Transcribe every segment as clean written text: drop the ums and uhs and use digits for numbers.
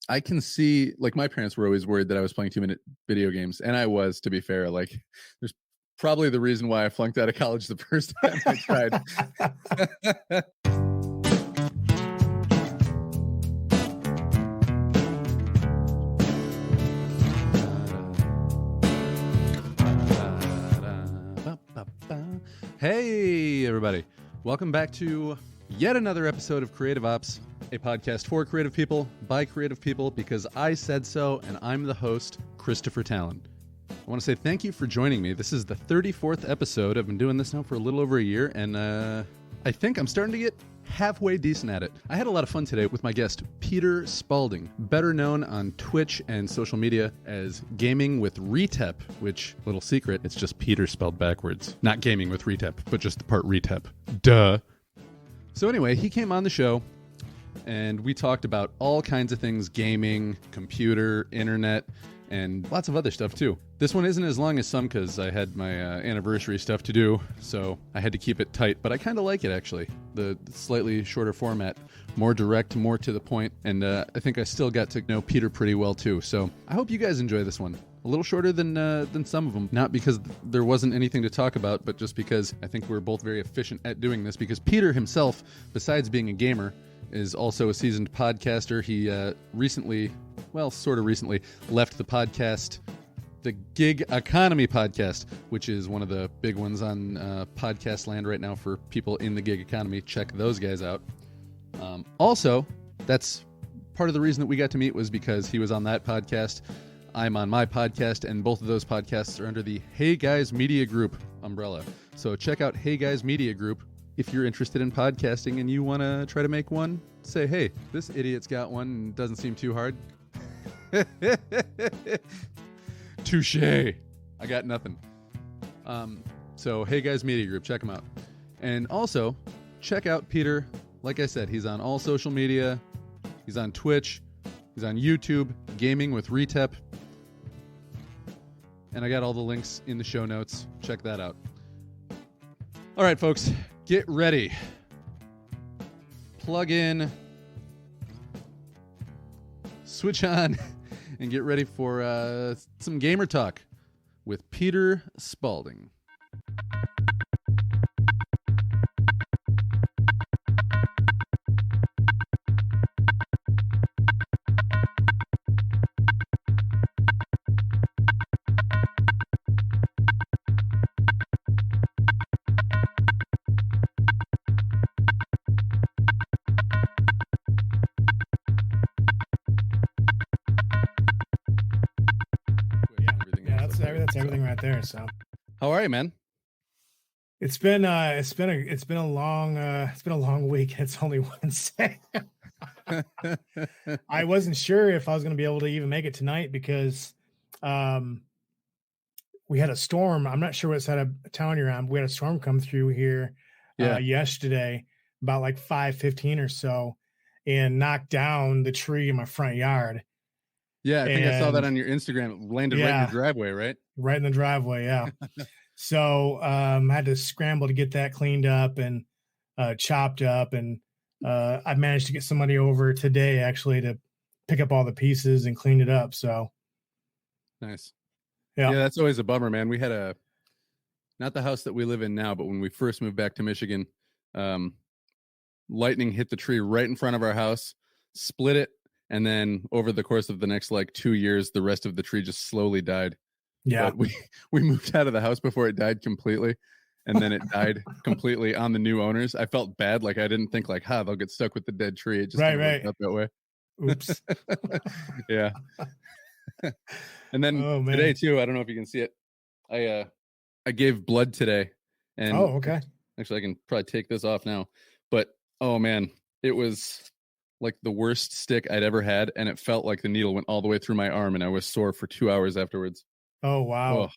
I can see, like, my parents were always worried that I was playing too many video games, and I was, to be fair. Like, there's probably the reason why I flunked out of college the first time I tried. Hey, everybody. Welcome back to yet another episode of Creative Ops, a podcast for creative people, by creative people, because I said so, and I'm the host, Christopher Talon. I want to say thank you for joining me. This is the 34th episode. I've been doing this now for a little over a year, and I think I'm starting to get halfway decent at it. I had a lot of fun today with my guest, Peter Spaulding, better known on Twitch and social media as Gaming with ReTeP, which, little secret, it's just Peter spelled backwards. Not Gaming with ReTeP, but just the part ReTeP. Duh. So anyway, he came on the show, and we talked about all kinds of things: gaming, computer, internet, and lots of other stuff too. This one isn't as long as some because I had my anniversary stuff to do, so I had to keep it tight, but I kind of like it actually. The slightly shorter format, more direct, more to the point, and I think I still got to know Peter pretty well too, so I hope you guys enjoy this one. A little shorter than some of them, not because there wasn't anything to talk about, but just because I think we're both very efficient at doing this, because Peter himself, besides being a gamer, is also a seasoned podcaster. He recently, left the podcast, the Gig Economy podcast, which is one of the big ones on podcast land right now for people in the gig economy. Check those guys out. Also, that's part of the reason that we got to meet was because he was on that podcast. I'm on my podcast, and both of those podcasts are under the Hey Guys Media Group umbrella. So check out Hey Guys Media Group. If you're interested in podcasting and you want to try to make one, say, hey, this idiot's got one and it doesn't seem too hard. Touche. I got nothing. So, Hey Guys Media Group, check them out. And also, check out Peter. Like I said, he's on all social media. He's on Twitch. He's on YouTube, Gaming with ReTeP. And I got all the links in the show notes. Check that out. All right, folks. Get ready. Plug in. Switch on. And get ready for some gamer talk with Peter Spaulding. That's everything right there. So, how are you, man? It's been a long week. It's only Wednesday. I wasn't sure if I was going to be able to even make it tonight because we had a storm. I'm not sure what side of town you're on. But we had a storm come through here yesterday, about like 5:15 or so, and knocked down the tree in my front yard. Yeah, I think I saw that on your Instagram. It landed right in your driveway, right? Right in the driveway, yeah. So I had to scramble to get that cleaned up and chopped up. And I managed to get somebody over today, actually, to pick up all the pieces and clean it up. So nice. Yeah, that's always a bummer, man. We had not the house that we live in now, but when we first moved back to Michigan, lightning hit the tree right in front of our house, split it. And then over the course of the next 2 years, the rest of the tree just slowly died. Yeah. But we moved out of the house before it died completely. And then it died completely on the new owners. I felt bad. I didn't think they'll get stuck with the dead tree. It just worked out that way. Oops. Yeah. And then today too, I don't know if you can see it. I gave blood today. And okay. Actually, I can probably take this off now. But oh man, it was like the worst stick I'd ever had, and it felt like the needle went all the way through my arm, and I was sore for 2 hours afterwards. Oh wow! Oh.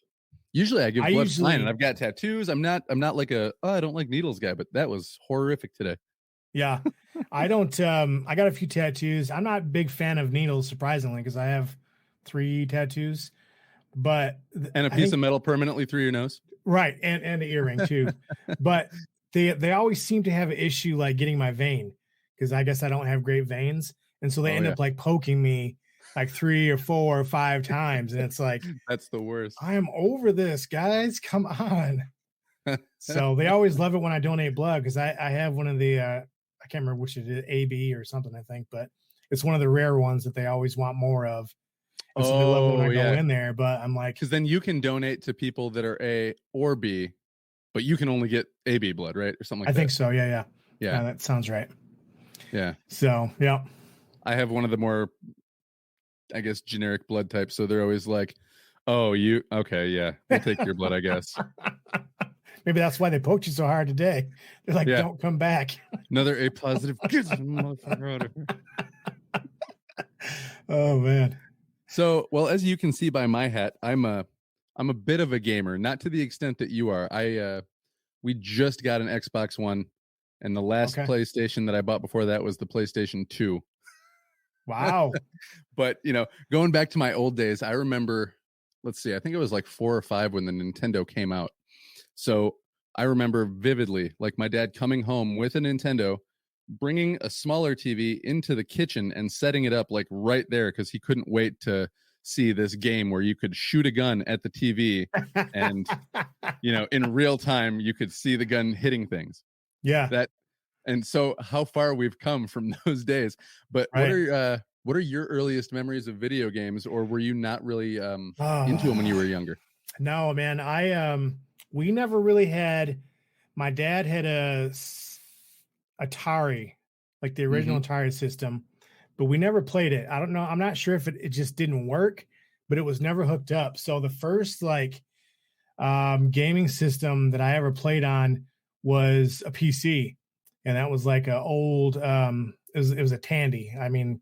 Usually I give blood fine, and I've got tattoos. I'm not like I don't like needles guy, but that was horrific today. Yeah, I don't. I got a few tattoos. I'm not a big fan of needles, surprisingly, because I have 3 tattoos. But and a piece of metal permanently through your nose, right? And an earring too. But they always seem to have an issue getting my vein, because I guess I don't have great veins. And so they Oh, end yeah. up like poking me like 3 or 4 or 5 times. And it's like, That's the worst. I am over this, guys. Come on. So they always love it when I donate blood because I have one of the I can't remember which it is, AB or something, I think, but it's one of the rare ones that they always want more of. And so they love it when I go in there. But I'm like, because then you can donate to people that are A or B, but you can only get AB blood, right? Or something like that. I think so. Yeah. Yeah. That sounds right. Yeah. So, yeah. I have one of the more, I guess, generic blood types. So they're always like, oh, you, okay, yeah, we'll take your blood, I guess. Maybe that's why they poked you so hard today. They're like, don't come back. Another A positive. Oh, man. So, well, as you can see by my hat, I'm a bit of a gamer, not to the extent that you are. We just got an Xbox One, and the last PlayStation that I bought before that was the PlayStation 2. Wow. But, going back to my old days, I remember, let's see, I think it was like 4 or 5 when the Nintendo came out. So I remember vividly, like my dad coming home with a Nintendo, bringing a smaller TV into the kitchen and setting it up like right there because he couldn't wait to see this game where you could shoot a gun at the TV and, in real time, you could see the gun hitting things. Yeah. And so how far we've come from those days. But what are your earliest memories of video games, or were you not really into them when you were younger? No, man. We never really had. My dad had a Atari, like the original Atari system, but we never played it. I don't know. I'm not sure if it just didn't work, but it was never hooked up. So the first gaming system that I ever played on was a PC, and that was like a old. It was a Tandy. I mean,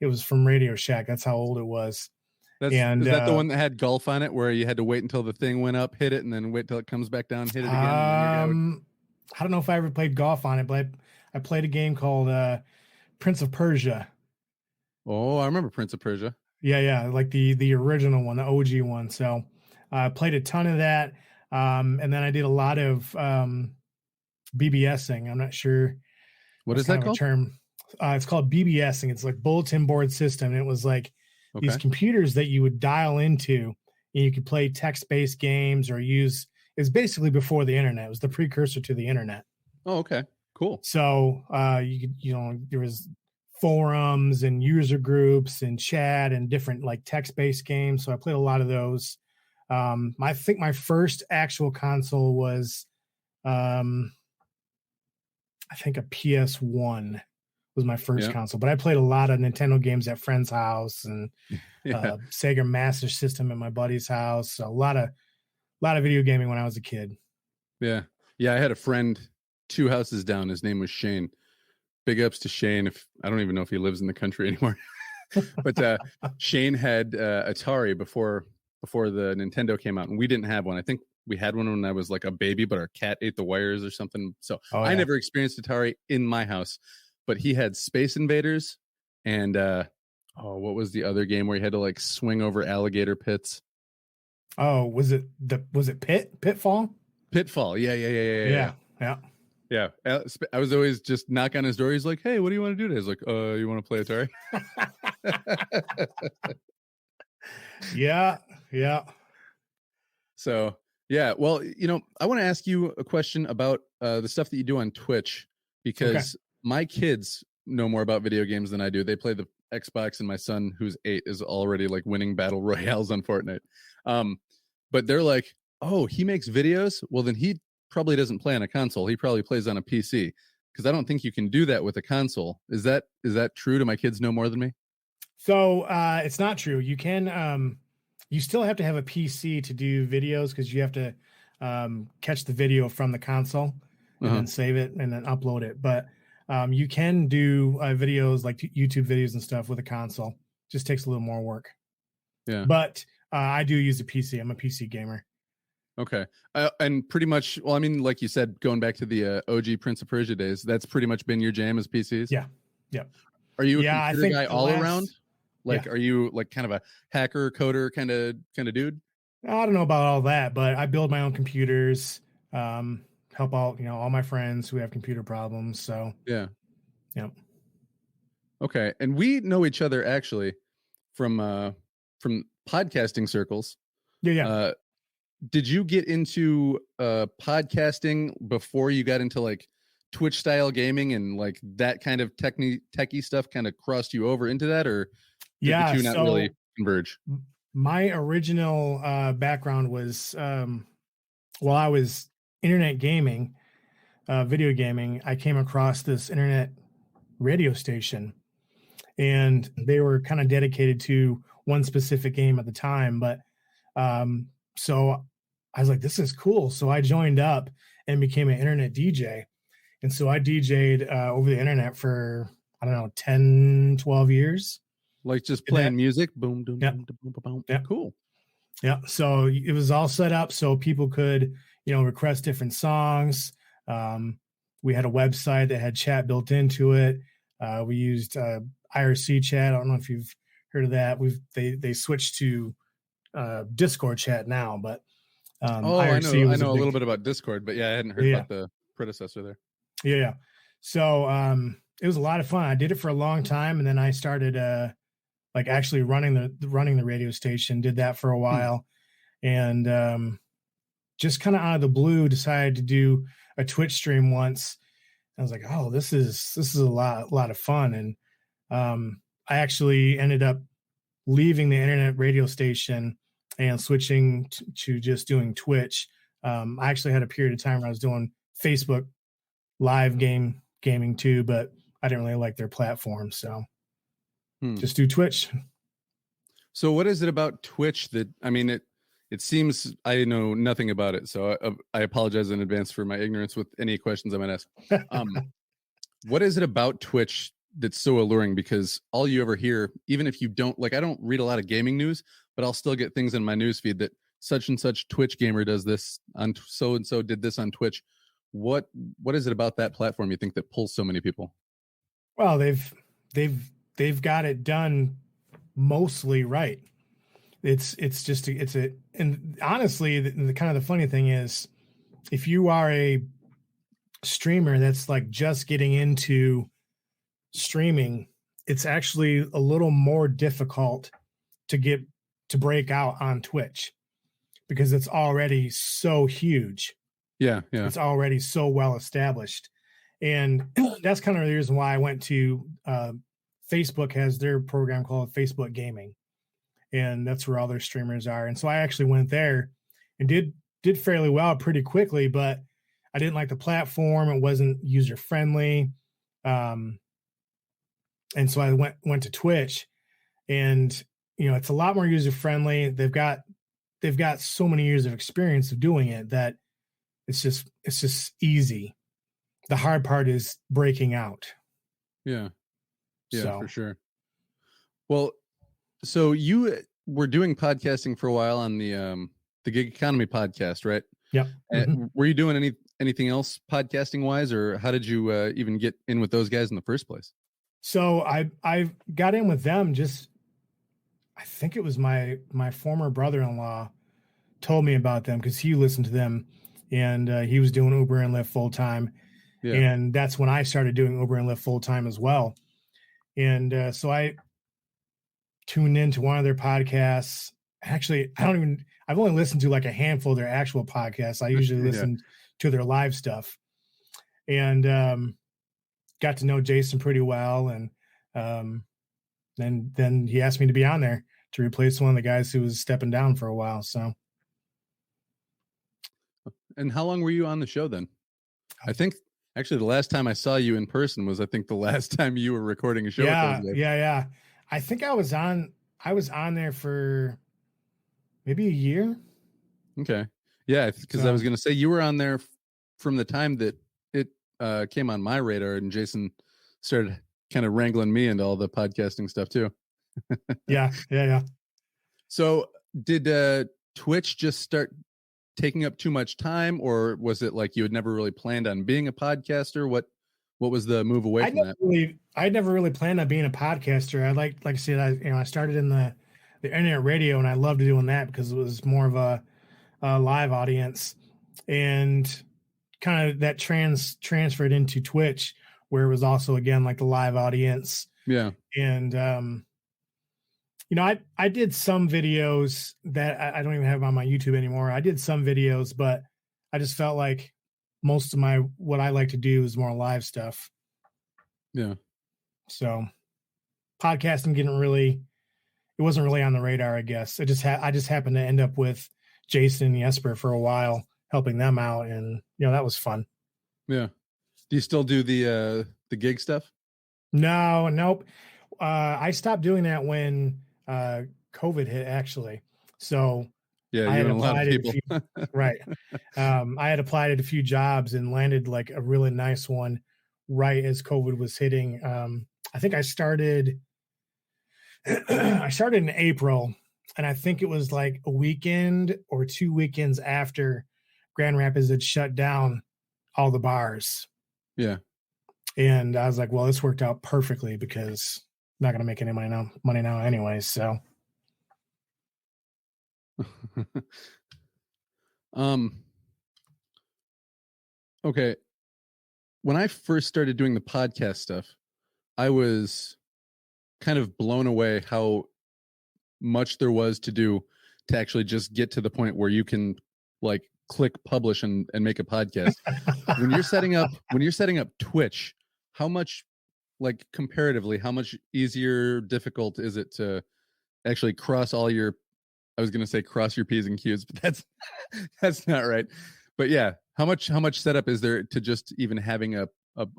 it was from Radio Shack. That's how old it was. Is that the one that had golf on it, where you had to wait until the thing went up, hit it, and then wait till it comes back down, hit it again? I don't know if I ever played golf on it, but I played a game called Prince of Persia. Oh, I remember Prince of Persia. Yeah, like the original one, the OG one. So I played a ton of that, and then I did a lot of BBSing. I'm not sure what is that called? Term. It's called BBSing. It's like bulletin board system. And it was like these computers that you would dial into, and you could play text-based games or use. It's basically before the internet. It was the precursor to the internet. Oh, okay, cool. So you could, there was forums and user groups and chat and different like text-based games. So I played a lot of those. I think my first actual console was, I think a PS1 was my first console, but I played a lot of Nintendo games at friend's house and Sega Master System at my buddy's house. So a lot of video gaming when I was a kid. Yeah. I had a friend 2 houses down. His name was Shane. Big ups to Shane. I don't even know if he lives in the country anymore, but Shane had Atari before the Nintendo came out, and we didn't have one. I think we had one when I was like a baby, but our cat ate the wires or something. So I never experienced Atari in my house, but he had Space Invaders and what was the other game where you had to like swing over alligator pits? Oh, was it Pitfall? Pitfall. Yeah. I was always just knock on his door. He's like, "Hey, what do you want to do today?" I was like, you want to play Atari?" Yeah. So, yeah. Well, I want to ask you a question about the stuff that you do on Twitch, because my kids know more about video games than I do. They play the Xbox, and my son, who's 8, is already like winning battle royales on Fortnite. But they're like, "Oh, he makes videos? Well, then he probably doesn't play on a console. He probably plays on a PC, because I don't think you can do that with a console." Is that true? Do my kids know more than me? So it's not true. You can you still have to have a PC to do videos, because you have to catch the video from the console and then save it and then upload it. But you can do videos like YouTube videos and stuff with a console. Just takes a little more work. Yeah. But I do use a PC. I'm a PC gamer. Okay. And pretty much, well, I mean, like you said, going back to the OG Prince of Persia days, that's pretty much been your jam as PCs? Yeah. Are you a computer guy all around? Like, are you like kind of a hacker, coder kind of dude? I don't know about all that, but I build my own computers, help out, all my friends who have computer problems. So yeah. Okay. And we know each other actually from podcasting circles. Yeah. Did you get into podcasting before you got into like Twitch style gaming and like that kind of techie stuff kind of crossed you over into that, or did the two not really converge? My original background was while I was internet gaming, video gaming, I came across this internet radio station, and they were kind of dedicated to one specific game at the time. But so I was like, this is cool. So I joined up and became an internet DJ. And so I DJ'd over the internet for, I don't know, 10, 12 years. Like just playing music. Boom, boom, yep. boom, boom, boom, boom. Yep. Cool. Yeah. So it was all set up so people could, request different songs. We had a website that had chat built into it. We used IRC chat. I don't know if you've heard of that. They switched to Discord chat now, but IRC I know a little bit about Discord, but yeah, I hadn't heard about the predecessor there. Yeah. So it was a lot of fun. I did it for a long time, and then I started like actually running the radio station. Did that for a while, and just kind of out of the blue decided to do a Twitch stream once. I was like, oh, this is a lot of fun, and I actually ended up leaving the internet radio station and switching to just doing Twitch. I actually had a period of time where I was doing Facebook live gaming too, but I didn't really like their platform, so just do Twitch. So what is it about Twitch that, I mean, it seems I know nothing about it, so I apologize in advance for my ignorance with any questions I might ask. What is it about Twitch that's so alluring? Because all you ever hear, even if you don't, like, I don't read a lot of gaming news, but I'll still get things in my news feed that such and such Twitch gamer does this on, so and so did this on Twitch. What is it about that platform you think that pulls so many people? Well, they've got it done mostly right. And honestly, the kind of the funny thing is, if you are a streamer that's like just getting into streaming, it's actually a little more difficult to break out on Twitch because it's already so huge. Yeah. It's already so well established. And that's kind of the reason why I went to Facebook has their program called Facebook Gaming. And that's where all their streamers are. And so I actually went there and did fairly well pretty quickly, but I didn't like the platform. It wasn't user friendly. And so I went to Twitch, and it's a lot more user friendly. They've got so many years of experience of doing it that it's just easy. The hard part is breaking out. Yeah, for sure. Well, so you were doing podcasting for a while on the Gig Economy podcast, right? Yeah. Were you doing anything else podcasting wise, or how did you even get in with those guys in the first place? So I got in with them I think it was my former brother-in-law told me about them because he listened to them, and he was doing Uber and Lyft full time. Yeah. And that's when I started doing Uber and Lyft full time as well. And so I tuned into one of their podcasts. Actually, I've only listened to like a handful of their actual podcasts. I usually listen to their live stuff, and got to know Jason pretty well. And then he asked me to be on there to replace one of the guys who was stepping down for a while. So. And how long were you on the show then? I think actually the last time I saw you in person was, I think, the last time you were recording a show. Yeah. I think I was on there for maybe a year. Okay. Yeah. Because I was going to say you were on there from the time that it came on my radar, and Jason started kind of wrangling me into all the podcasting stuff too. Yeah. So did Twitch just start taking up too much time, or was it like you had never really planned on being a podcaster? What was the move away from that? I never really planned on being a podcaster. I like I said, I started in the internet radio, and I loved doing that because it was more of a live audience, and kind of that transferred into Twitch, where it was also again like the live audience, Yeah. And, I did some videos that I don't even have on my YouTube anymore. I did some videos, but I just felt like most of what I like to do is more live stuff. Yeah. So podcasting it wasn't really on the radar, I guess. I just happened to end up with Jason and Jesper for a while, helping them out. And, that was fun. Yeah. Do you still do the gig stuff? No, nope. I stopped doing that when COVID hit, actually. So Yeah, I you had and a lot of applied people. right. I had applied at a few jobs and landed like a really nice one right as COVID was hitting. I think I started in April, and I think it was like a weekend or 2 weekends after Grand Rapids had shut down all the bars. Yeah. And I was like, well, this worked out perfectly because I'm not going to make any money now anyways. So, okay. When I first started doing the podcast stuff, I was kind of blown away how much there was to do to actually just get to the point where you can like click publish and make a podcast. when you're setting up Twitch, how much, like comparatively, how much easier, difficult is it to actually cross all your, I was going to say cross your P's and Q's, but that's not right. But yeah, how much setup is there to just even having a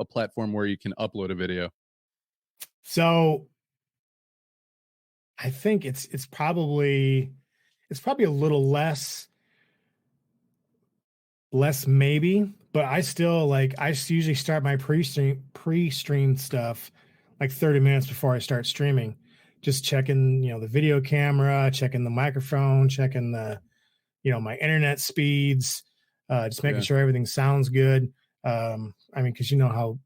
platform where you can upload a video? So I think it's probably a little less maybe, but I still I usually start my pre-stream stuff like 30 minutes before I start streaming, just checking, the video camera, checking the microphone, checking the, my internet speeds, just making sure everything sounds good. I mean, cause how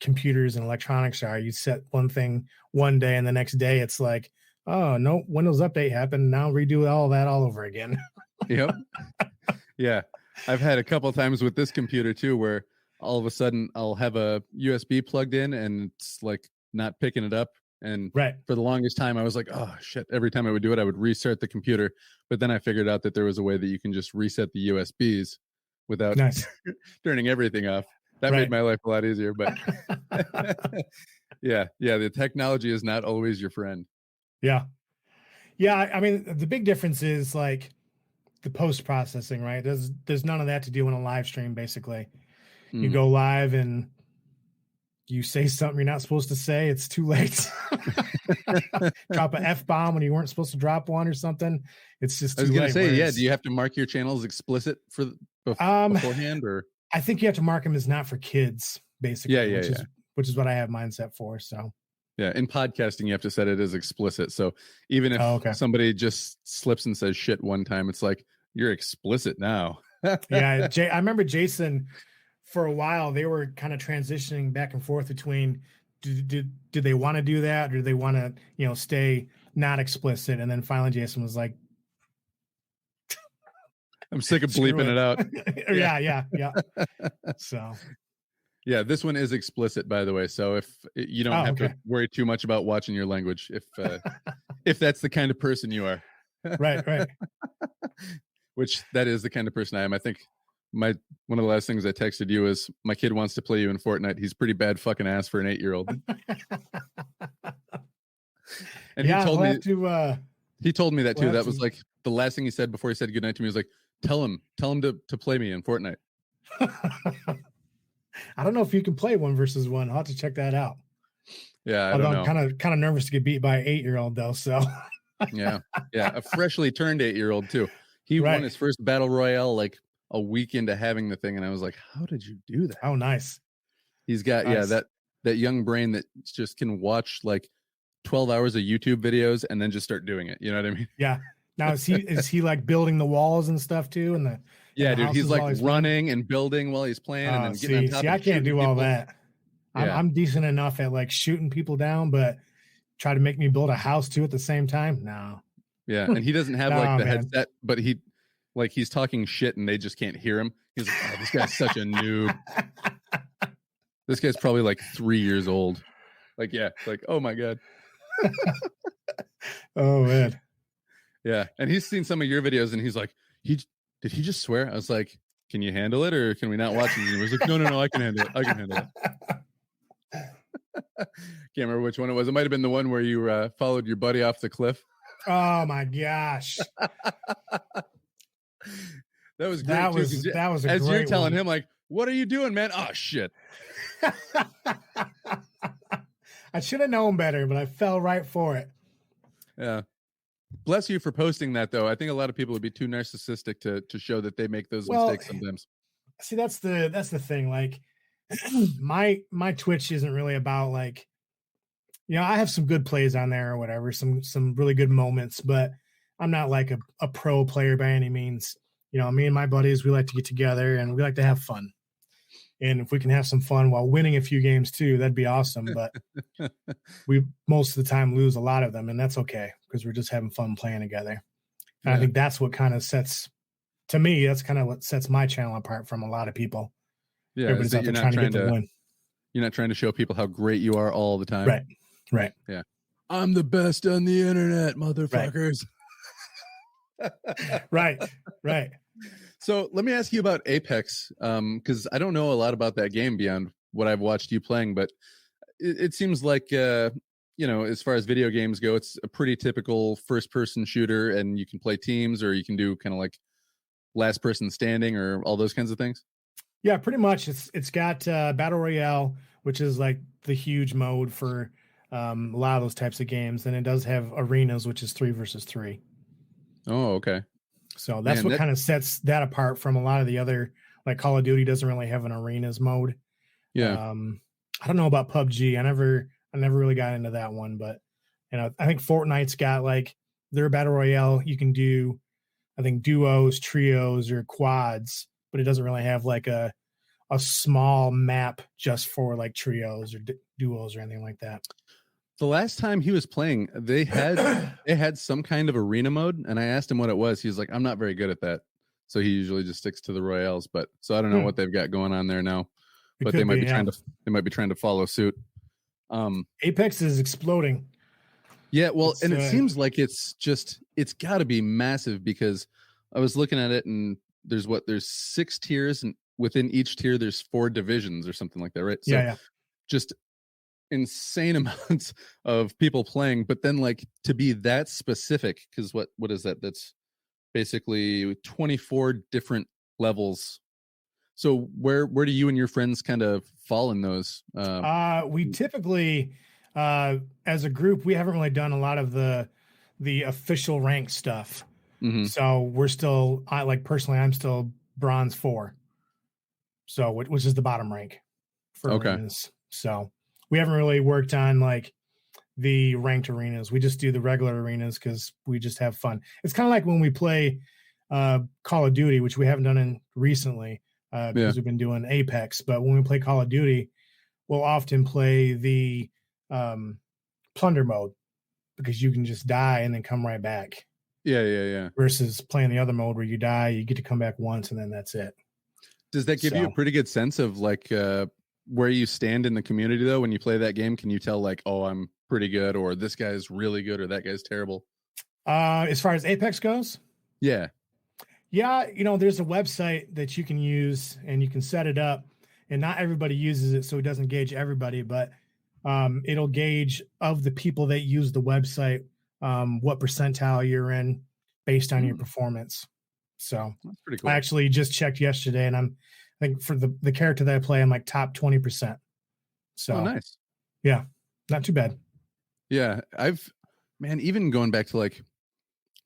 computers and electronics are. You set one thing one day and the next day it's like, oh no, Windows update happened. Now redo all that all over again. Yep. Yeah. I've had a couple of times with this computer too, where all of a sudden I'll have a USB plugged in and it's like not picking it up. And for the longest time, I was like, oh shit. Every time I would do it, I would restart the computer. But then I figured out that there was a way that you can just reset the USBs without turning everything off. That made my life a lot easier. But yeah, the technology is not always your friend. Yeah. Yeah. I mean, the big difference is like the post processing, right? There's none of that to do in a live stream. Basically, you go live and you say something you're not supposed to say. It's too late. Drop an F-bomb when you weren't supposed to drop one or something. It's just too late. I was going to say, do you have to mark your channels explicit for beforehand, or? I think you have to mark them as not for kids, basically. Which is what I have mine set for. So. Yeah, in podcasting, you have to set it as explicit. So even if somebody just slips and says shit one time, it's like, you're explicit now. Yeah, I remember Jason, for a while, they were kind of transitioning back and forth between do they want to do that or do they want to, stay not explicit? And then finally Jason was like, I'm sick of bleeping it out. Yeah. So... Yeah, this one is explicit, by the way. So if you don't have to worry too much about watching your language, if that's the kind of person you are, right. Which that is the kind of person I am. I think one of the last things I texted you is my kid wants to play you in Fortnite. He's pretty bad fucking ass for an 8-year-old. And he told me that too. That was like the last thing he said before he said goodnight to me. He was like, tell him to play me in Fortnite. I don't know if you can play 1 versus 1. I'll have to check that out. Yeah, I don't know. I'm kind of nervous to get beat by an 8-year-old though. So yeah, a freshly turned 8-year-old too. He won his first battle royale like a week into having the thing, and I was like, "How did you do that?" Oh, nice. He's got that young brain that just can watch like 12 hours of YouTube videos and then just start doing it. You know what I mean? Yeah. Now is he like building the walls and stuff too? And dude, he's like running and building while he's playing and then getting on top. I can't do all that. I'm decent enough at like shooting people down, but try to make me build a house too at the same time. No. Yeah, and he doesn't have like the headset, but he's talking shit and they just can't hear him. He's like, oh, this guy's such a noob. This guy's probably like 3 years old. Like, yeah, like, oh my God. Oh man. Yeah. And he's seen some of your videos and he's like, did he just swear? I was like, can you handle it or can we not watch it? And he was like, no, I can handle it. I can handle it. Can't remember which one it was. It might have been the one where you followed your buddy off the cliff. Oh my gosh. That was great. That was a as great you're telling one. him, like, what are you doing, man? Oh shit. I should have known better, but I fell right for it. Yeah. Bless you for posting that, though. I think a lot of people would be too narcissistic to show that they make those mistakes sometimes. See, that's the thing. Like, my Twitch isn't really about like, I have some good plays on there or whatever, some really good moments, but I'm not like a pro player by any means. Me and my buddies, we like to get together and we like to have fun. And if we can have some fun while winning a few games too, that'd be awesome. But we most of the time lose a lot of them, and that's okay because we're just having fun playing together. And I think that's what kind of sets my channel apart from a lot of people. Yeah, everybody's out there trying to get the win. You're not trying to show people how great you are all the time. Right. Yeah. I'm the best on the internet, motherfuckers. Right. So let me ask you about Apex, because I don't know a lot about that game beyond what I've watched you playing, but it seems like, as far as video games go, it's a pretty typical first-person shooter, and you can play teams, or you can do kind of like last person standing, or all those kinds of things. Yeah, pretty much. It's got Battle Royale, which is like the huge mode for a lot of those types of games, and it does have arenas, which is 3 versus 3. Oh, okay. So that's what kind of sets that apart from a lot of the other, like Call of Duty doesn't really have an arenas mode. Yeah. I don't know about PUBG. I never really got into that one, but I think Fortnite's got like their Battle Royale. You can do, I think, duos, trios, or quads, but it doesn't really have like a small map just for like trios or duos or anything like that. The last time he was playing, they had some kind of arena mode, and I asked him what it was. He was like, "I'm not very good at that," so he usually just sticks to the Royales. But so I don't know what they've got going on there now, but they might be trying to follow suit. Apex is exploding. Yeah, well, and it seems like it's got to be massive because I was looking at it, and there's 6 tiers, and within each tier there's 4 divisions or something like that, right? So yeah. Just insane amounts of people playing, but then like to be that specific, because what is that? That's basically 24 different levels. So where do you and your friends kind of fall in those? We typically, as a group, we haven't really done a lot of the official rank stuff. Mm-hmm. So we're still, I'm still bronze 4. So which is the bottom rank for arenas. So we haven't really worked on like the ranked arenas. We just do the regular arenas because we just have fun. It's kind of like when we play Call of Duty, which we haven't done in recently because we've been doing Apex. But when we play Call of Duty, we'll often play the plunder mode because you can just die and then come right back. Yeah. Versus playing the other mode where you die, you get to come back once and then that's it. Does that give you a pretty good sense of like where you stand in the community though when you play that game? Can you tell like, oh, I'm pretty good, or this guy's really good, or that guy's terrible? As far as Apex goes? Yeah, there's a website that you can use and you can set it up, and not everybody uses it, so it doesn't gauge everybody, but it'll gauge of the people that use the website what percentile you're in based on your performance. So that's pretty cool. I actually just checked yesterday, and I think for the character that I play, I'm like top 20%. So nice. Yeah, not too bad. Yeah, even going back to like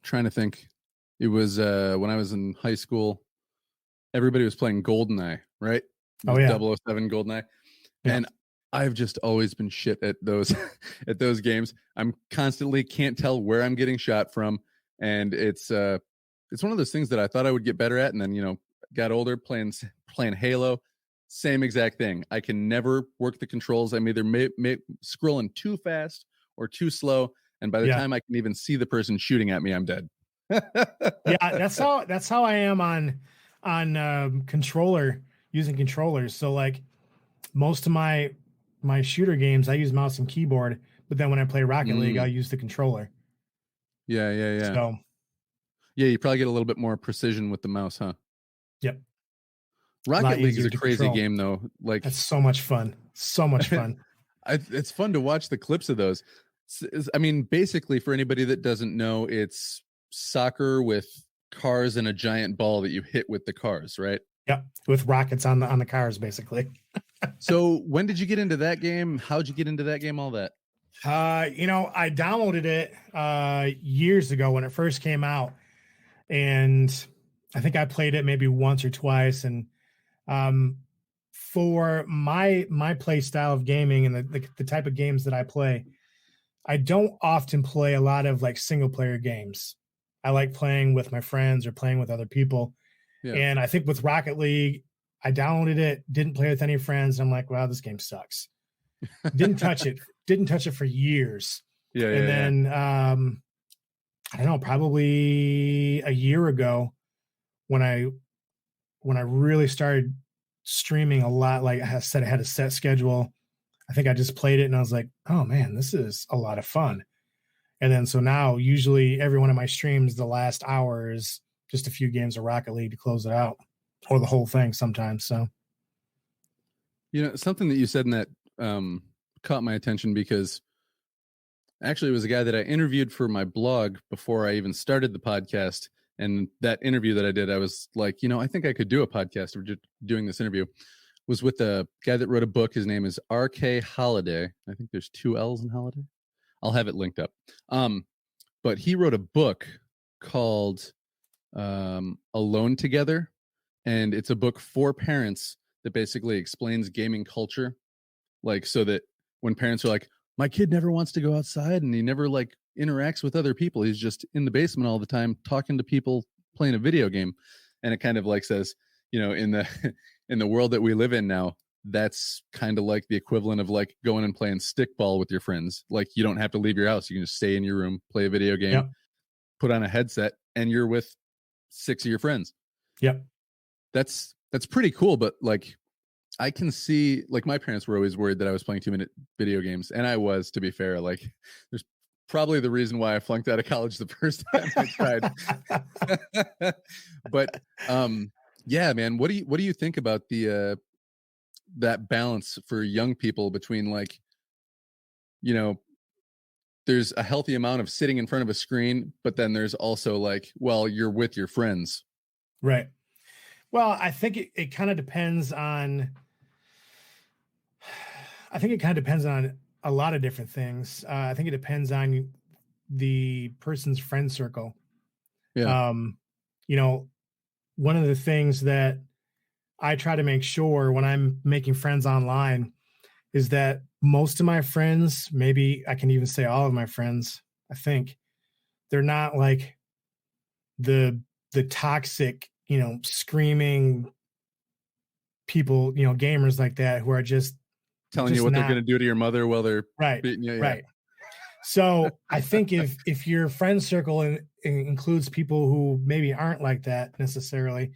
trying to think, it was when I was in high school, everybody was playing GoldenEye, right? Oh yeah, 007 GoldenEye, and I've just always been shit at those at those games. I'm constantly can't tell where I'm getting shot from, and it's one of those things that I thought I would get better at, and then got older playing Halo, same exact thing. I can never work the controls. I'm either scrolling too fast or too slow, and by the time I can even see the person shooting at me, I'm dead. That's how I am on controller, using controllers. So like most of my my shooter games, I use mouse and keyboard, but then when I play Rocket League, I'll use the controller. Yeah. So yeah, you probably get a little bit more precision with the mouse, huh? Yep. Rocket League is a crazy game, though. Like, that's so much fun. So much fun. It's fun to watch the clips of those. I mean, basically, for anybody that doesn't know, it's soccer with cars and a giant ball that you hit with the cars, right? Yep, with rockets on the cars, basically. So when did you get into that game? How'd you get into that game? All that? I downloaded it years ago when it first came out, and I think I played it maybe once or twice. And for my play style of gaming and the type of games that I play, I don't often play a lot of like single player games. I like playing with my friends or playing with other people. Yeah. And I think with Rocket League, I downloaded it, didn't play with any friends. And I'm like, wow, this game sucks. Didn't touch it for years. Yeah. And then I don't know, probably a year ago when I really started streaming a lot, like I said, I had a set schedule. I think I just played it and I was like, oh man, this is a lot of fun. And then so now usually every one of my streams, the last hour is just a few games of Rocket League to close it out, or the whole thing sometimes. So, something that you said in that caught my attention, because actually it was a guy that I interviewed for my blog before I even started the podcast. And that interview that I did, I was like, I think I could do a podcast. We're just doing this interview. Was with a guy that wrote a book. His name is RK Holliday. I think there's 2 L's in Holiday. I'll have it linked up. But he wrote a book called Alone Together. And it's a book for parents that basically explains gaming culture. Like, so that when parents are like, my kid never wants to go outside and he never like interacts with other people. He's just in the basement all the time talking to people playing a video game. And it kind of like says, in the world that we live in now, that's kind of like the equivalent of like going and playing stickball with your friends. Like, you don't have to leave your house. You can just stay in your room, play a video game, put on a headset, and you're with 6 of your friends. Yep. That's pretty cool. But like, I can see, like, my parents were always worried that I was playing too many video games. And I was, to be fair. Like, there's probably the reason why I flunked out of college the first time I tried. But yeah, man, what do you think about the that balance for young people between, like, there's a healthy amount of sitting in front of a screen, but then there's also like, well, you're with your friends. Right. Well, I think it kind of depends on a lot of different things. I think it depends on the person's friend circle. Yeah. One of the things that I try to make sure when I'm making friends online is that most of my friends, maybe I can even say all of my friends, I think, they're not like the toxic, screaming people, gamers like that who are just telling you what they're going to do to your mother while they're beating you. Right. So I think if your friend circle includes people who maybe aren't like that necessarily,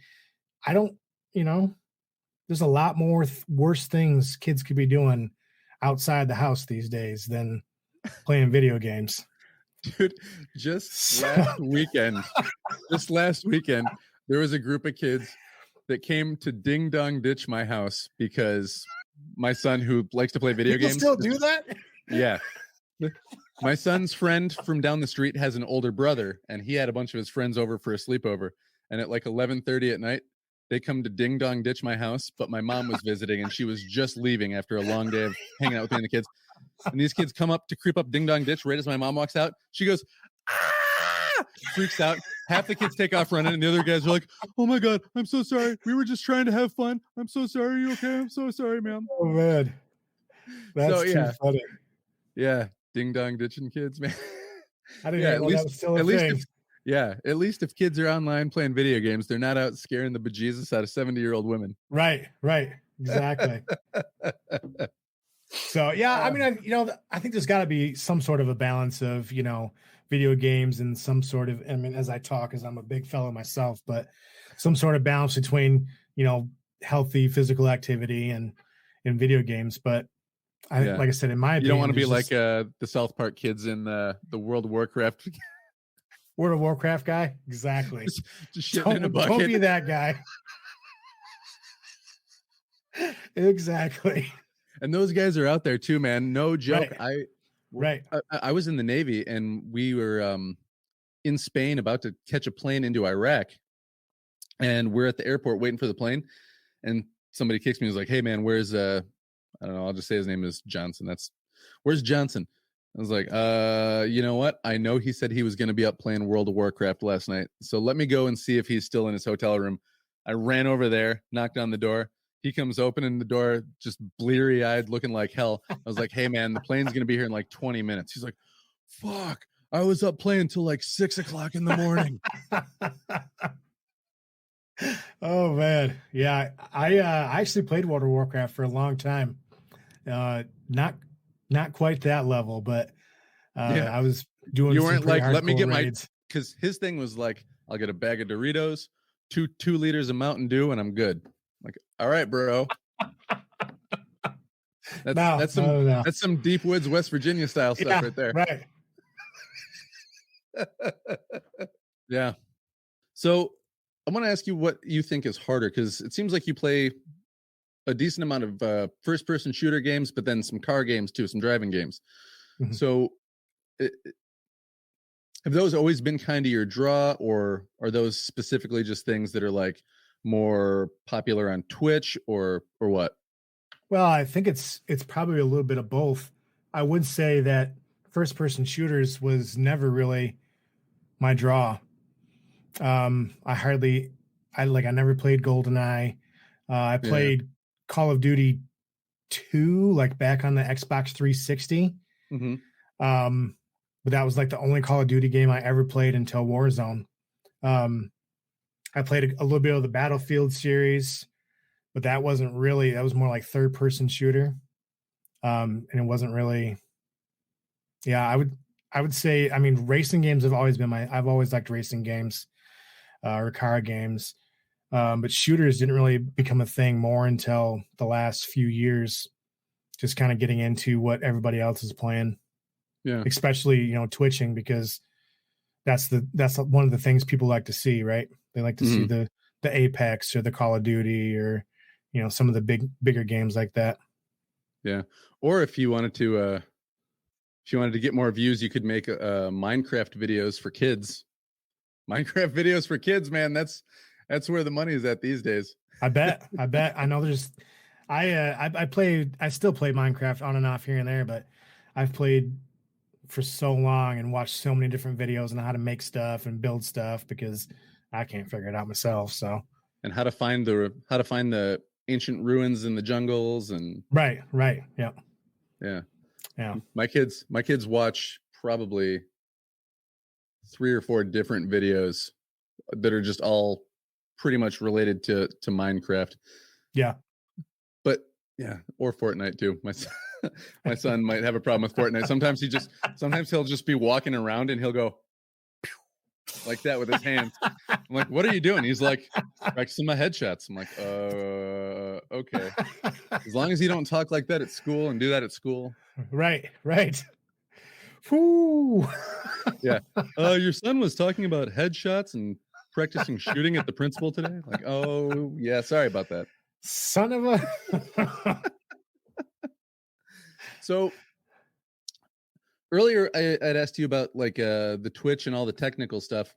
there's a lot more worse things kids could be doing outside the house these days than playing video games. Dude, just last weekend, there was a group of kids that came to ding dong ditch my house because my son, who likes to play video games, still do that? Yeah. My son's friend from down the street has an older brother, and he had a bunch of his friends over for a sleepover. And at like 11:30 at night, they come to ding dong ditch my house, but my mom was visiting and she was just leaving after a long day of hanging out with me and the kids. And these kids come up to creep up ding dong ditch right as my mom walks out. She goes, ah! Freaks out. Half the kids take off running, and the other guys are like, oh my God, I'm so sorry. We were just trying to have fun. I'm so sorry. Are you okay? I'm so sorry, ma'am. Oh man. That's too funny. Yeah. Ding dong ditching kids, man. I didn't know that was still a thing. At least if kids are online playing video games, they're not out scaring the bejesus out of 70-year-old women. Right. Exactly. So, yeah, I mean, I think there's got to be some sort of a balance of, video games and some sort of, as I talk, as I'm a big fellow myself, but some sort of balance between, healthy physical activity and video games. But Like I said, in my opinion, you don't want to be like the South Park kids in the World of Warcraft. World of Warcraft guy. Exactly. just shitting in a bucket. Don't be that guy. Exactly. And those guys are out there too, man. No joke. Right. I was in the Navy, and we were in Spain about to catch a plane into Iraq, and we're at the airport waiting for the plane, and somebody kicks me and was like, "Hey man, where's I don't know, I'll just say his name is Johnson. Where's Johnson?" I was like, you know what? I know he said he was going to be up playing World of Warcraft last night, so let me go and see if he's still in his hotel room. I ran over there, knocked on the door. He comes opening the door, just bleary-eyed, looking like hell. I was like, "Hey man, the plane's going to be here in like 20 minutes." He's like, "Fuck, I was up playing till like 6 o'clock in the morning." Oh man, yeah. I actually played World of Warcraft for a long time. Not quite that level, but I was doing. You weren't like, "Let me get raids." because his thing was like, "I'll get a bag of Doritos, two liters of Mountain Dew, and I'm good." Like, all right, bro. That's some deep woods, West Virginia style stuff right there. Right. Yeah. So I want to ask you what you think is harder, because it seems like you play a decent amount of first-person shooter games, but then some car games too, some driving games. Mm-hmm. So have those always been kind of your draw, or are those specifically just things that are like more popular on Twitch, or what? Well, I think it's probably a little bit of both. I would say that first-person shooters was never really my draw. I never played GoldenEye. I played Call of Duty 2, like back on the Xbox 360. Mm-hmm. But that was like the only Call of Duty game I ever played until Warzone. I played a little bit of the Battlefield series, but that was more like third-person shooter. And it wasn't really, I would say, I mean, racing games have always been I've always liked racing games, or car games. But shooters didn't really become a thing more until the last few years, just kind of getting into what everybody else is playing. Yeah. Especially, twitching, because that's one of the things people like to see, right? They like to see the Apex or the Call of Duty, or, some of the bigger games like that. Yeah. Or if you wanted to get more views, you could make Minecraft videos for kids. Minecraft videos for kids, man. That's where the money is at these days. I bet. I know there's, I still play Minecraft on and off here and there, but I've played for so long and watched so many different videos on how to make stuff and build stuff, because I can't figure it out myself. So, and how to find the ancient ruins in the jungles, and right. Yeah. My kids watch probably 3 or 4 different videos that are just all pretty much related to Minecraft. Yeah. But or Fortnite too. My son might have a problem with Fortnite. Sometimes he'll just be walking around and he'll go like that with his hands. I'm like, "What are you doing?" He's like, "Practicing my headshots." I'm like, okay. As long as you don't talk like that at school and do that at school. Right. Whoo. Yeah. Your son was talking about headshots and practicing shooting at the principal today. Like, oh yeah, sorry about that. Son of a. So earlier I'd asked you about like the Twitch and all the technical stuff.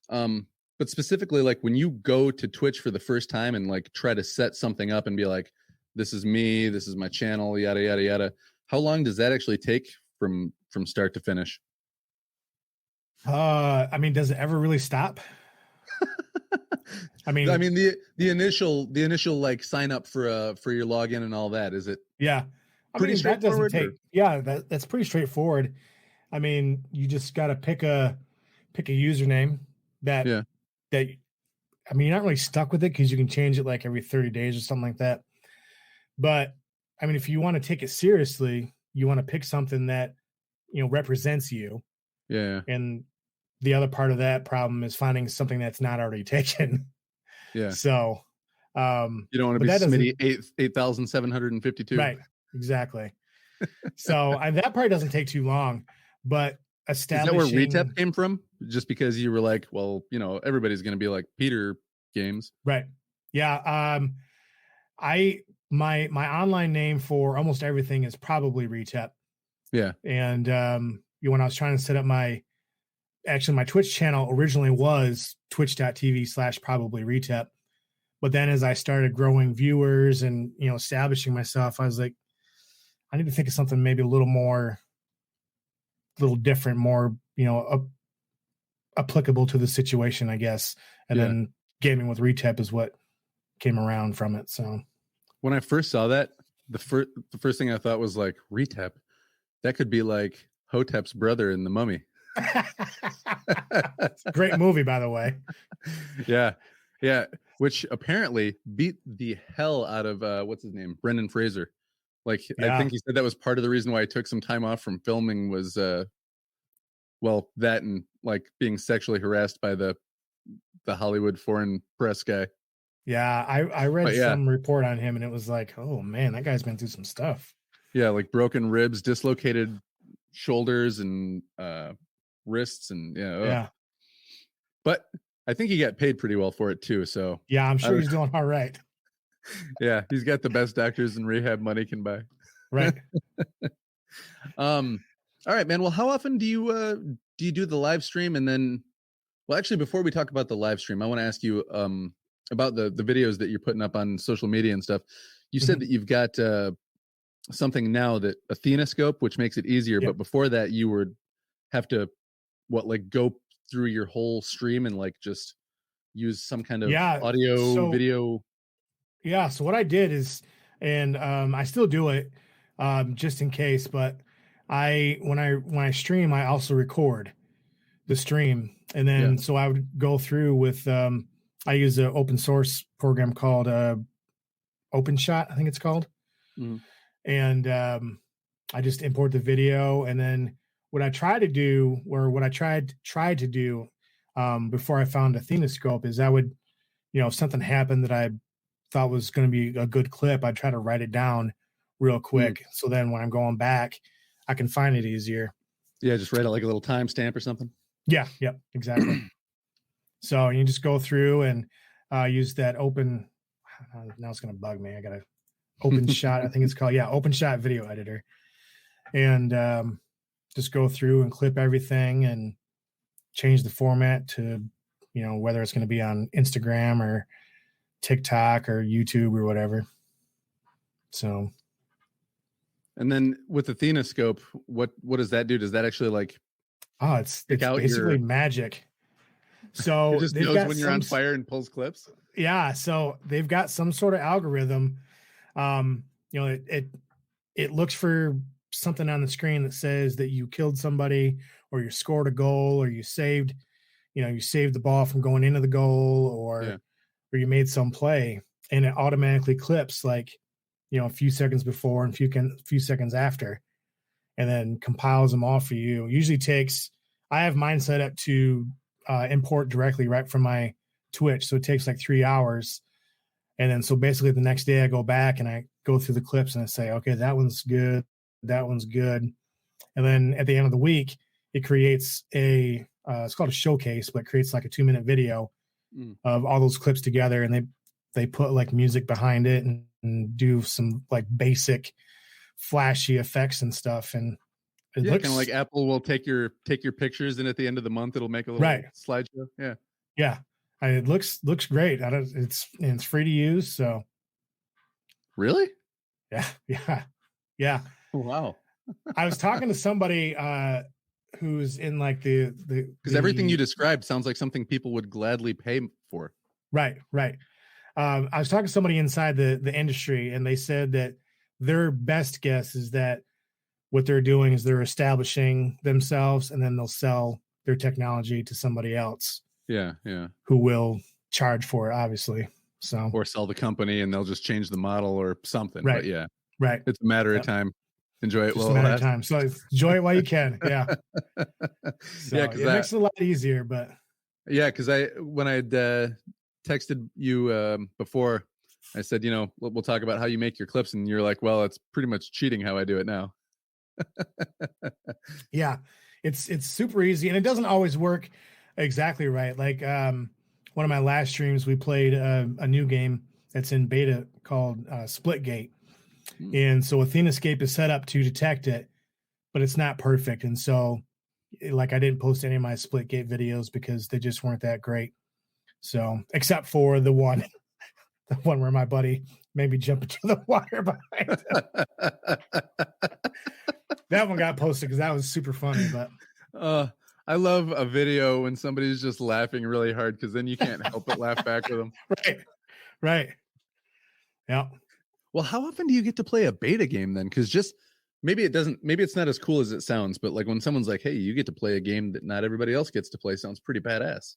But specifically, like when you go to Twitch for the first time and like try to set something up and be like, "This is me, this is my channel, yada yada yada." How long does that actually take from start to finish? I mean, does it ever really stop? I mean the initial like sign up for your login and all that, is it? Yeah. That doesn't take. Yeah, that's pretty straightforward. I mean, you just got to pick a username that I mean, you're not really stuck with it, because you can change it like every 30 days or something like that. But I mean, if you want to take it seriously, you want to pick something that, represents you. Yeah. And the other part of that problem is finding something that's not already taken. Yeah. So you don't want to be Smitty 8,752. Right. Exactly. So that probably doesn't take too long, but Is that where establishing ReTeP came from? Just because you were like, well, everybody's going to be like Peter Games. right. Yeah. My online name for almost everything is probably ReTeP. Yeah. And when I was trying to set up my Twitch channel originally was twitch.tv/probably ReTeP. But then as I started growing viewers and, establishing myself, I was like, I need to think of something maybe a little different, more, applicable to the situation, I guess. And then gaming with ReTeP is what came around from it. So when I first saw that, the first thing I thought was like, ReTeP, that could be like Hotep's brother in The Mummy. Great movie, by the way. Yeah. Which apparently beat the hell out of what's his name, Brendan Fraser. Like, I think he said that was part of the reason why he took some time off from filming was that and like being sexually harassed by the Hollywood foreign press guy. Yeah, I read some report on him, and it was like, oh man, that guy's been through some stuff. Yeah, like broken ribs, dislocated shoulders, and wrists, and yeah. But I think he got paid pretty well for it too. So yeah, I'm sure he's doing all right. Yeah, he's got the best doctors and rehab money can buy. Right. All right, man. Well, how often do you do the live stream? And then, well, actually, before we talk about the live stream, I want to ask you about the videos that you're putting up on social media and stuff. You said that you've got something now, that Athenoscope, which makes it easier. But before that, you would have to go through your whole stream and like just use some kind of audio video. Yeah. So what I did is, and I still do it just in case, but when I stream, I also record the stream. And then, so I would go through with, I use an open source program called OpenShot, I think it's called. Mm. And I just import the video. And then what I tried to do before I found Athenoscope is I would, if something happened that I thought was going to be a good clip, I'd try to write it down real quick. So then when I'm going back, I can find it easier. Yeah, just write it like a little timestamp or something. Yeah, exactly. So you just go through and use that open. Now it's going to bug me. I got to OpenShot. I think it's called. Yeah, OpenShot video editor, and just go through and clip everything and change the format to, whether it's going to be on Instagram or TikTok or YouTube or whatever. So. And then with Athenoscope, what does that do? Does that actually like? Oh, it's basically magic. So it just knows when you're on fire and pulls clips. Yeah. So they've got some sort of algorithm. It looks for something on the screen that says that you killed somebody or you scored a goal or you saved the ball from going into the goal or you made some play, and it automatically clips like, a few seconds before and few seconds after, and then compiles them all for you. Usually I have mine set up to import directly right from my Twitch. So it takes like 3 hours. And then, so basically the next day I go back and I go through the clips and I say, okay, that one's good. That one's good. And then at the end of the week, it creates it's called a showcase, but it creates like a 2-minute video of all those clips together. And they put like music behind it and do some like basic flashy effects and stuff. And it looks kind of like Apple will take your pictures, and at the end of the month, it'll make a little slideshow. Yeah. Yeah. It looks great. It's free to use. So. Really? Yeah. Oh, wow. I was talking to somebody who's in like because everything you described sounds like something people would gladly pay for. Right. I was talking to somebody inside the industry, and they said that their best guess is that what they're doing is they're establishing themselves, and then they'll sell their technology to somebody else. Yeah. Who will charge for it, obviously. So, or sell the company, and they'll just change the model or something. Right. But right. It's a matter of time. Enjoy it while it lasts. Time. So enjoy it while you can. Yeah. So it makes it a lot easier, but. Yeah, because when I texted you before, I said, we'll talk about how you make your clips, and you're like, well, it's pretty much cheating how I do it now. Yeah, it's super easy, and it doesn't always work exactly right. Like one of my last streams, we played a new game that's in beta called Splitgate, and so Athena-scape is set up to detect it, but it's not perfect, and so like I didn't post any of my Splitgate videos because they just weren't that great. So except for the one where my buddy made me jump into the water behind him. That one got posted because that was super funny. But I love a video when somebody's just laughing really hard because then you can't help but laugh back with them. Right. Yeah. Well, how often do you get to play a beta game then? Because just maybe it's not as cool as it sounds, but like when someone's like, hey, you get to play a game that not everybody else gets to play, sounds pretty badass.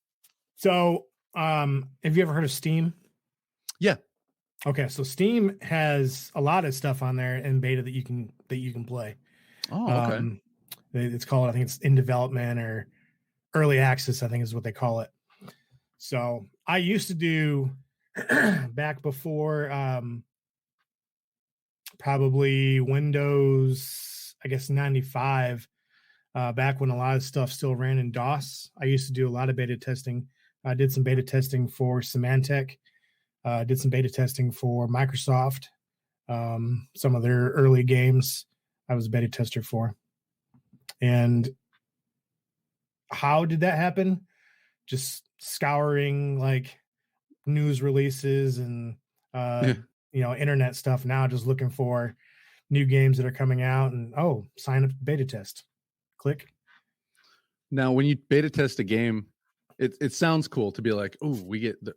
So have you ever heard of Steam? Yeah. Okay, so Steam has a lot of stuff on there in beta that you can play. Oh, okay. It's called, I think it's in development or early access, I think is what they call it. So I used to do back before probably Windows, I guess 95, back when a lot of stuff still ran in DOS. I used to do a lot of beta testing. I did some beta testing for Symantec. Did some beta testing for Microsoft. Some of their early games I was a beta tester for. And how did that happen? Just scouring like news releases and internet stuff now, just looking for new games that are coming out and sign up beta test. Click. Now, when you beta test a game, it sounds cool to be like, oh, we get the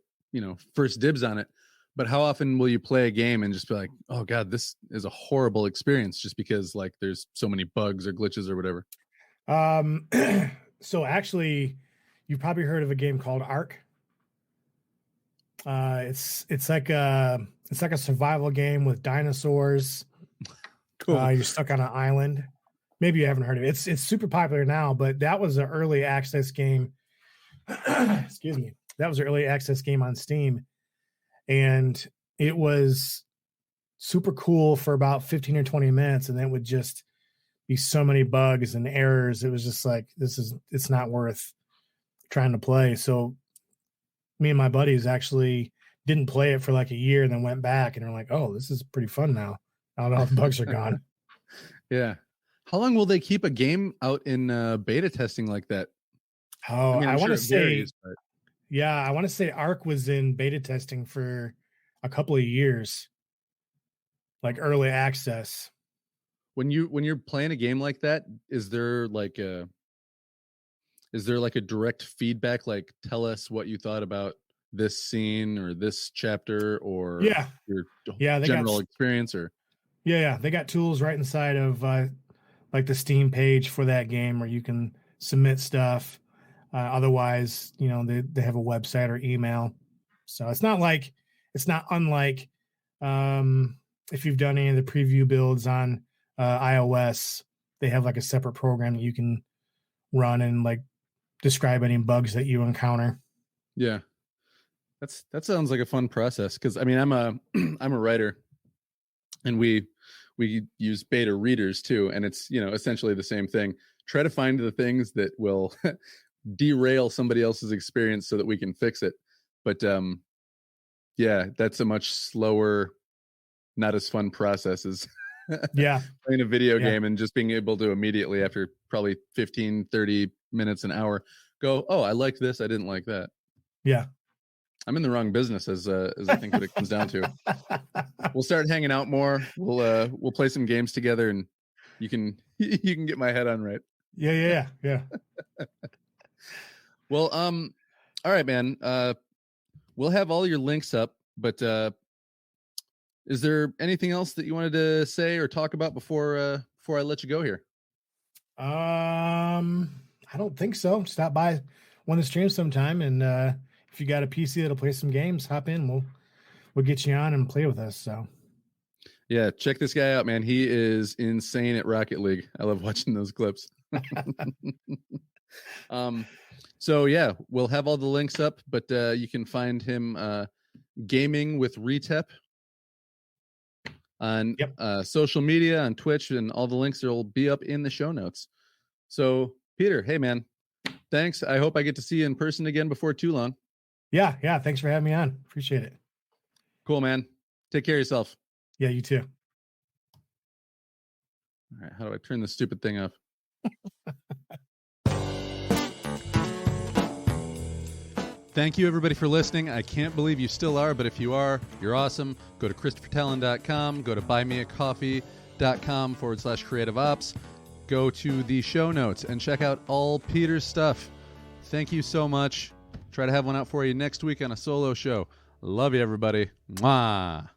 first dibs on it. But how often will you play a game and just be like, oh God, this is a horrible experience just because like there's so many bugs or glitches or whatever? So actually, you've probably heard of a game called Ark. It's like a survival game with dinosaurs. Cool. You're stuck on an island. Maybe you haven't heard of it. It's super popular now, but that was an early access game. Excuse me. That was an early access game on Steam. And it was super cool for about 15 or 20 minutes. And then it would just be so many bugs and errors. It was just like, it's not worth trying to play. So me and my buddies actually didn't play it for like a year and then went back and are like, oh, this is pretty fun now. Now all the bugs are gone. Yeah. How long will they keep a game out in beta testing like that? Oh, I want to say, yeah, I want to say Ark was in beta testing for a couple of years, like early access. When you're playing a game like that, is there like a direct feedback, like tell us what you thought about this scene or this chapter or your general experience? Or they got tools right inside of like the Steam page for that game where you can submit stuff. Otherwise, they have a website or email. So it's not unlike if you've done any of the preview builds on iOS, they have like a separate program that you can run and like describe any bugs that you encounter. Yeah. That sounds like a fun process. Cause I mean, I'm a writer and we use beta readers too. And it's, essentially the same thing. Try to find the things that will derail somebody else's experience so that we can fix it. But yeah, that's a much slower, not as fun process as playing a video game and just being able to immediately after probably 15, 30 minutes, an hour go, oh, I liked this, I didn't like that. Yeah. I'm in the wrong business as I think what it comes down to. We'll start hanging out more. We'll play some games together and you can get my head on right. Yeah. Well, all right, man. We'll have all your links up, but is there anything else that you wanted to say or talk about before I let you go here? I don't think so. Stop by one of the streams sometime, and if you got a PC that'll play some games, hop in. We'll get you on and play with us. So yeah, check this guy out, man. He is insane at Rocket League. I love watching those clips. So yeah, we'll have all the links up, but you can find him gaming with ReTeP on social media, on Twitch, and all the links will be up in the show notes. So, Peter, hey, man, thanks. I hope I get to see you in person again before too long. Yeah. Thanks for having me on. Appreciate it. Cool, man. Take care of yourself. Yeah, you too. All right, how do I turn this stupid thing off? Thank you, everybody, for listening. I can't believe you still are, but if you are, you're awesome. Go to ChristopherTalon.com. Go to buymeacoffee.com/creativeops. Go to the show notes and check out all Peter's stuff. Thank you so much. Try to have one out for you next week on a solo show. Love you, everybody. Mwah.